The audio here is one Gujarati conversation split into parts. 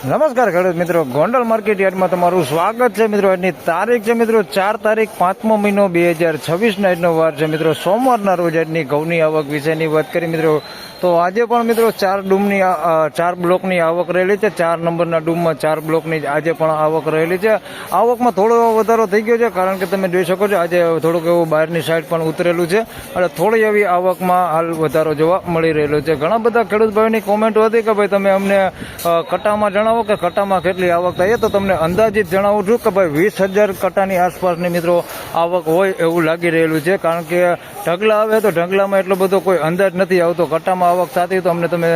નમસ્કાર ખેડૂત મિત્રો, ગોંડલ માર્કેટ યાર્ડમાં તમારું સ્વાગત છે મિત્રો. આજની તારીખ છે મિત્રો 4 તારીખ 5મો મહિનો 2026 આજનો વાર છે મિત્રો, સોમવારના રોજ આજની ઘઉંની આવક વિશેની વાત કરી મિત્રો. તો આજે પણ મિત્રો 4 બ્લોકની આવક રહેલી છે. 4 નંબરના ડૂમમાં 4 બ્લોકની આજે પણ આવક રહેલી છે. આવકમાં થોડો વધારો થઈ ગયો છે, કારણ કે તમે જોઈ શકો છો આજે થોડુંક એવું બહારની સાઈડ પણ ઉતરેલું છે અને થોડી એવી આવકમાં હાલ વધારો જોવા મળી રહેલો છે. ઘણા બધા ખેડૂત ભાઈની કોમેન્ટો હતી કે ભાઈ તમે અમને કટામાં જણાવો કે કટામાં કેટલી આવક થાય, તો તમને અંદાજિત જણાવું છું કે ભાઈ 20,000 કટાની આસપાસની મિત્રો આવક હોય એવું લાગી રહેલું છે. કારણ કે ઢગલા આવે તો ઢગલામાં એટલો બધો કોઈ અંદાજ નથી આવતો. કટામાં આવક થતી તો અમને તમે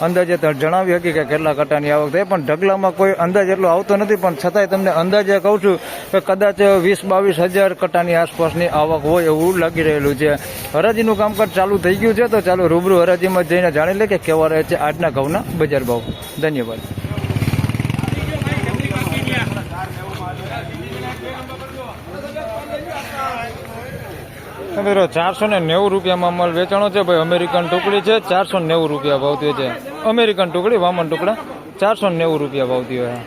અંદાજે જણાવી હતી કે કેટલા કટાની આવક થાય, પણ ઢગલામાં કોઈ અંદાજ એટલો આવતો નથી. પણ છતાંય તમને અંદાજે કહું છું કે કદાચ 20-22,000 કટાની આસપાસની આવક હોય એવું લાગી રહેલું છે. હરાજીનું કામકાજ ચાલુ થઈ ગયું છે, તો ચાલો રૂબરૂ હરાજીમાં જઈને જાણી લે કે કેવા રહે છે આજના ઘઉંના બજાર ભાવ. ધન્યવાદ. મિત્રો 490 રૂપિયામાં માલ વેચાણો છે ભાઈ. અમેરિકન ટુકડી છે, 490 રૂપિયા ભાવતી છે. અમેરિકન ટુકડી, વામન ટુકડા 490 રૂપિયા ભાવતી હોય.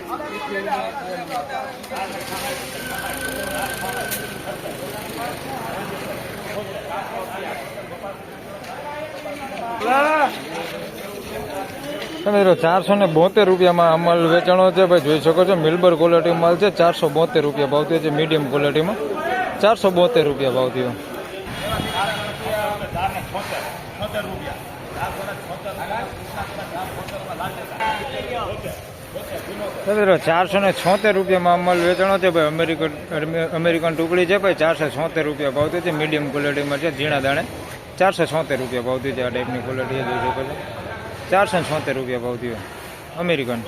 મિત્રો 472 રૂપિયામાં માલ વેચાણો છે ભાઈ. જોઈ શકો છો મિલબર ક્વોલિટી માલ છે. 472 રૂપિયા ભાવતી છે. મીડિયમ ક્વોલિટીમાં 472 રૂપિયા ભાવતી હોય. મિત્રો 476 રૂપિયામાં માલ વેચાણો છે ભાઈ. અમેરિકન ટુકડી છે ભાઈ. 476 રૂપિયા ભાવતી છે. મીડિયમ ક્વોલિટીમાં છે. ઝીણા દાણે 476 રૂપિયા ભાવતી છે. આ ટાઈપની ક્વોલિટી જોઈ શકો છો. 476 રૂપિયા ભાવતી હોય અમેરિકન.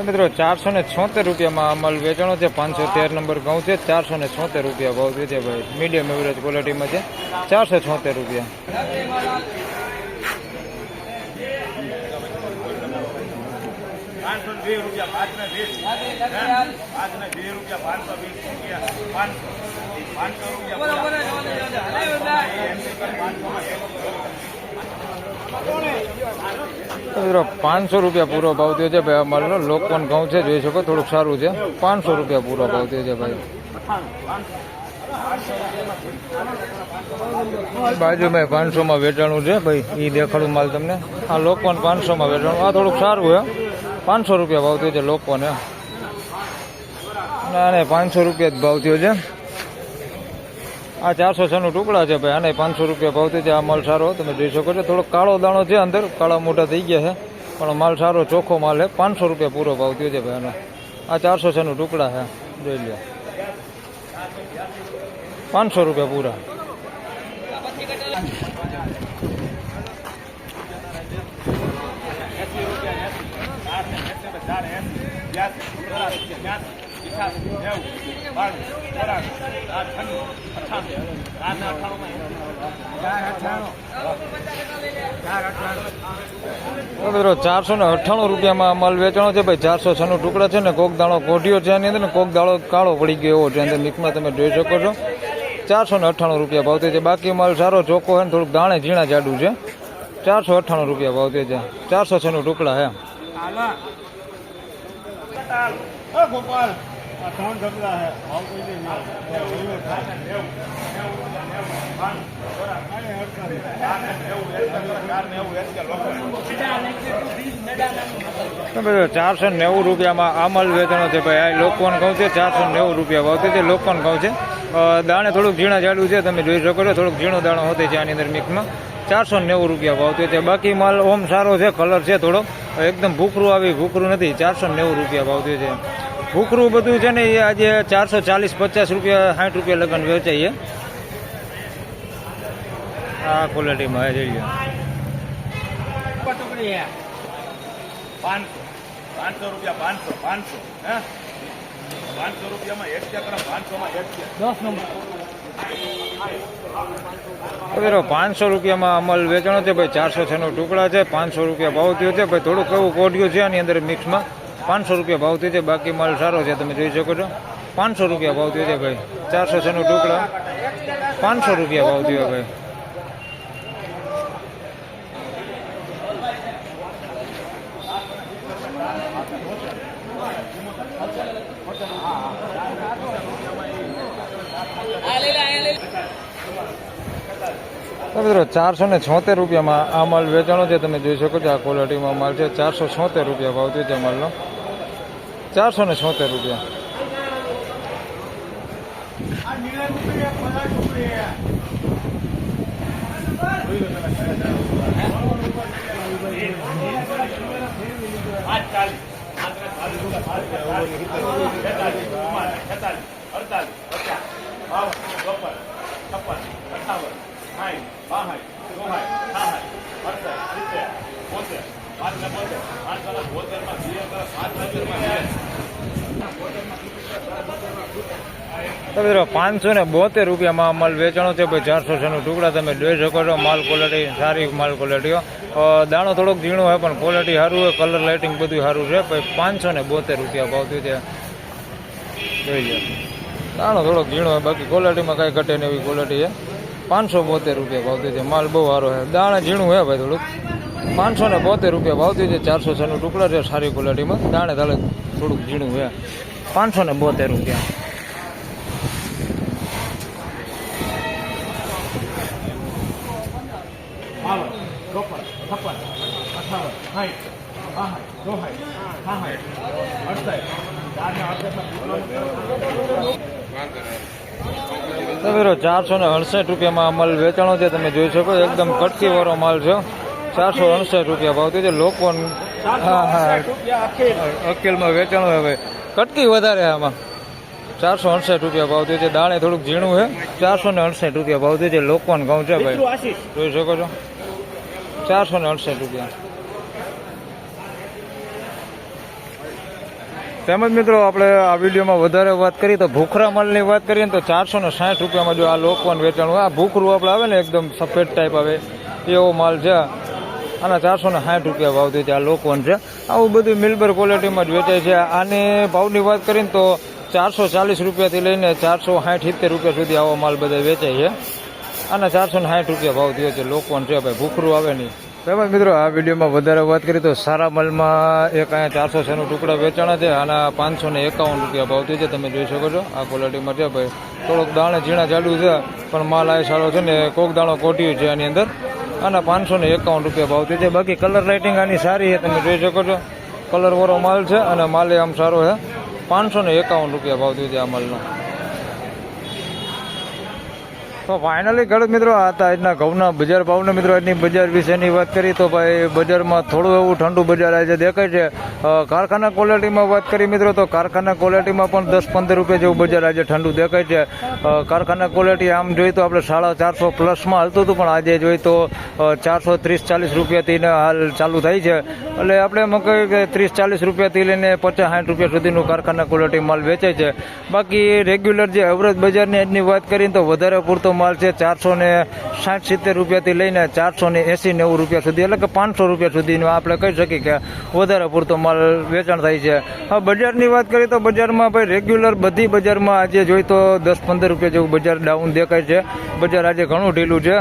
મિત્રો 476 રૂપિયામાં અમલ વેચાણો છે. 513 નંબર ઘઉં છે. 476 રૂપિયા ભાવ છે ભાઈ. મીડિયમ એવરેજ ક્વોલિટીમાં છે. 476 રૂપિયા. મિત્રો 500 રૂપિયા પૂરો ભાવ થયો છે ભાઈ. અમારો લોકવન ઘઉં છે, જોઈ શકો થોડુંક સારું છે. 500 રૂપિયા પૂરો ભાવ થયો છે ભાઈ. બાજુમાં 500માં વેચાણું છે ભાઈ. એ દેખાડું માલ તમને. આ લોકવન 500માં વેચાણું. આ થોડુંક સારું હે. 500 રૂપિયા ભાવ થયો છે લોકવન હે. આને 500 રૂપિયા જ ભાવ થયો છે. આ 406 ટુકડા છે ભાઈ. આને 500 રૂપિયા ભાવ થયો છે. આ માલ સારો તમે જોઈ શકો છો. થોડો કાળો દાણો છે અંદર, કાળા મોટા થઈ ગયા છે, પણ માલ સારો ચોખ્ખો માલ છે. 500 રૂપિયા પૂરો ભાવ થયો છે ભાઈ આનો. આ 406 ટુકડા છે, જોઈ લો. 500 રૂપિયા પૂરા. મિત્રો 498 રૂપિયામાં માલ વેચાણો છે ભાઈ. 406 ટુકડા છે ને કોક દાણો કોઢિયો છે એની અંદર ને કોક દાણો કાળો પડી ગયો એવો છે અંદર મિક્સમાં, તમે જોઈ શકો છો. 498 રૂપિયા ભાવ છે. બાકી માલ સારો ચોખ્ખો છે ને થોડુંક દાણે ઝીણા જાડું છે. 498 રૂપિયા ભાવ છે. 406 ટુકડા હે. બરાબર. 490 રૂપિયામાં આ માલ વેચાણો છે ભાઈ. આ લોકવન ઘઉં છે. 490 રૂપિયા ભાવ છે. લોકવન ઘઉં છે. દાણે થોડુંક ઝીણા જાડું છે, તમે જોઈ શકો છો. થોડુંક ઝીણો દાણો હોતે છે આની અંદર મિક્સમાં. 490 રૂપિયા ભાવ છે. બાકી માલ ઓમ સારો છે, કલર છે થોડો એકદમ ભૂખરું આવી, ભૂખરું નથી. 490 રૂપિયા ભાવ છે. ભૂખરું બધું છે ને એ આજે 440-50 રૂપિયા 60 રૂપિયા લગન વેચાઈએ. આ ક્વોલિટીમાં જોઈ લો. 500 રૂપિયા 500 હે 500 રૂપિયામાં 1 ચક્ર 500માં 10 નંબર. 500 રૂપિયામાં અમલ વેચાણો છે ભાઈ. 406 ટુકડા છે. 500 રૂપિયા ભાવ થયો છે ભાઈ. થોડુંક એવું કોડિયું છે આની અંદર મિક્સમાં. 500 રૂપિયા ભાવ થયો છે. બાકી માલ સારો છે, તમે જોઈ શકો છો. 500 રૂપિયા ભાવ થયો છે ભાઈ. 400 નો ટુકડા 500 રૂપિયા ભાવ થયો ભાઈ. તો મિત્રો 476 રૂપિયામાં આ માલ વેચાણો છે. તમે જોઈ શકો છો આ ક્વોલિટીમાં માલ છે. 476 રૂપિયા ભાવ થયો છે માલનો. 476 રૂપિયા. તો મિત્રો 572 રૂપિયામાં માલ વેચાણો છે ભાઈ. 400 નો ટુકડા તમે જોઈ શકો છો. માલ ક્વોલિટી સારી માલ ક્વોલિટીઓ. દાણો થોડોક ઝીણો હોય પણ ક્વોલિટી સારું હોય. કલર લાઇટિંગ બધું સારું છે ભાઈ. 572 રૂપિયા ભાવ થયું છે. જોઈ લો દાણો થોડોક ઝીણો હોય બાકી ક્વોલિટીમાં કાંઈ ઘટે નહીં એવી ક્વોલિટી છે. 572 રૂપિયા ભાવ થયું છે. માલ બહુ સારો છે. દાણા ઝીણું હોય ભાઈ થોડુંક. 572 રૂપિયા ભાવ થયું છે. 400 નો ટુકડા છે સારી ક્વોલિટીમાં. દાણે દાણે થોડુંક ઝીણું છે. 572 રૂપિયા. તો મિત્રો 468 રૂપિયામાં માલ વેચાણો છે. તમે જોઈ શકો એકદમ કટકી વાળો માલ છે. 468 રૂપિયા ભાવ થયો છે. લોકો અકેલમાં વેચાણો છે ભાઈ. કટકી વધારે આમાં. 468 રૂપિયા ભાવ થયો છે. દાણે થોડુંક ઝીણું છે. 468 રૂપિયા ભાવ થયો છે. લોકોને ઘઉં છે ભાઈ. જોઈ શકો છો 468 રૂપિયા. તેમજ મિત્રો આપણે આ વિડીયોમાં વધારે વાત કરીએ તો ભૂખરા માલની વાત કરીએ તો 460 રૂપિયામાં જો આ લોકવાન વેચાણું. આ ભૂખરું આપણે આવે ને એકદમ સફેદ ટાઈપ આવે એવો માલ છે. આના 460 રૂપિયા ભાવ થયો છે. આ લોકવાન છે. આવું બધું મિલબર ક્વોલિટીમાં જ વેચાય છે. આની ભાવની વાત કરીએ તો 440 રૂપિયાથી લઈને 460-70 રૂપિયા સુધી આવો માલ બધા વેચાય છે. આના 460 રૂપિયા ભાવ થયો છે. લોકવાન છે ભાઈ. ભૂખરું આવે નહીં. તેમજ મિત્રો આ વિડીયોમાં વધારે વાત કરીએ તો સારા માલમાં એક અહીંયા 400 નો ટુકડા વેચાણા છે. આના 551 રૂપિયા ભાવ થયો છે. તમે જોઈ શકો છો આ ક્વોલિટીમાં છે ભાઈ. થોડોક દાણે ઝીણા ચાલુ છે પણ માલ આ સારો છે ને. કોક દાણો કોટ્યું છે આની અંદર. આના 551 રૂપિયા ભાવ થયો છે. બાકી કલર લાઇટિંગ આની સારી છે. તમે જોઈ શકો છો કલર વાળો માલ છે અને માલ આમ સારો છે. 551 રૂપિયા ભાવ થયો છે આ માલનો. તો ફાઇનલી ખેડૂત મિત્રો આ હતા આજના ઘઉંના બજાર ભાવના. મિત્રો આજની બજાર વિશેની વાત કરીએ તો ભાઈ બજારમાં થોડું એવું ઠંડુ બજાર આજે દેખાય છે. કારખાના ક્વોલિટીમાં વાત કરીએ મિત્રો તો કારખાના ક્વોલિટીમાં પણ 10-15 રૂપિયા જેવું બજાર આજે ઠંડુ દેખાય છે. કારખાના ક્વોલિટી આમ જોઈએ તો આપણે 450 પ્લસમાં હાલતું હતું પણ આજે જોઈએ તો 430-40 રૂપિયાથી હાલ ચાલુ થાય છે. એટલે આપણે એમ કહીએ કે 30-40 રૂપિયાથી લઈને 50-60 રૂપિયા સુધીનું કારખાના ક્વોલિટી માલ વેચાય છે. બાકી રેગ્યુલર જે એવરેજ બજારની આજની વાત કરીએ તો વધારે પૂરતો માલ છે 460-70 રૂપિયાથી લઈને 480-90 રૂપિયા સુધી એટલે કે 500 રૂપિયા સુધીનો આપણે કહી શકીએ કે વધારે પૂરતો માલ વેચાણ થાય છે. હવે બજારની વાત કરીએ તો બજારમાં ભાઈ રેગ્યુલર બધી બજારમાં આજે જોઈએ તો 10-15 રૂપિયા જેવું બજાર ડાઉન દેખાય છે. બજાર આજે ઘણું ઢીલું છે.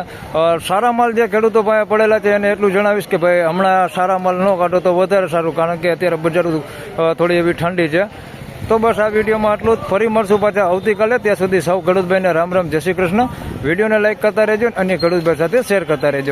સારા માલ જે ખેડૂતો પાસે પડેલા છે એને એટલું જણાવીશ કે ભાઈ હમણાં સારા માલ ન કાઢો તો વધારે સારું કારણ કે અત્યારે બજાર થોડી એવી ઠંડી છે. તો બસ આ વિડીયોમાં આટલું જ. ફરી મળશું પાછા આવતીકાલે. ત્યાં સુધી સૌ ખેડૂતભાઈને રામ રામ, જય શ્રી કૃષ્ણ. વિડીયોને લાઈક કરતા રહેજો અને અન્ય ખેડૂતભાઈ સાથે શેર કરતા રહેજો.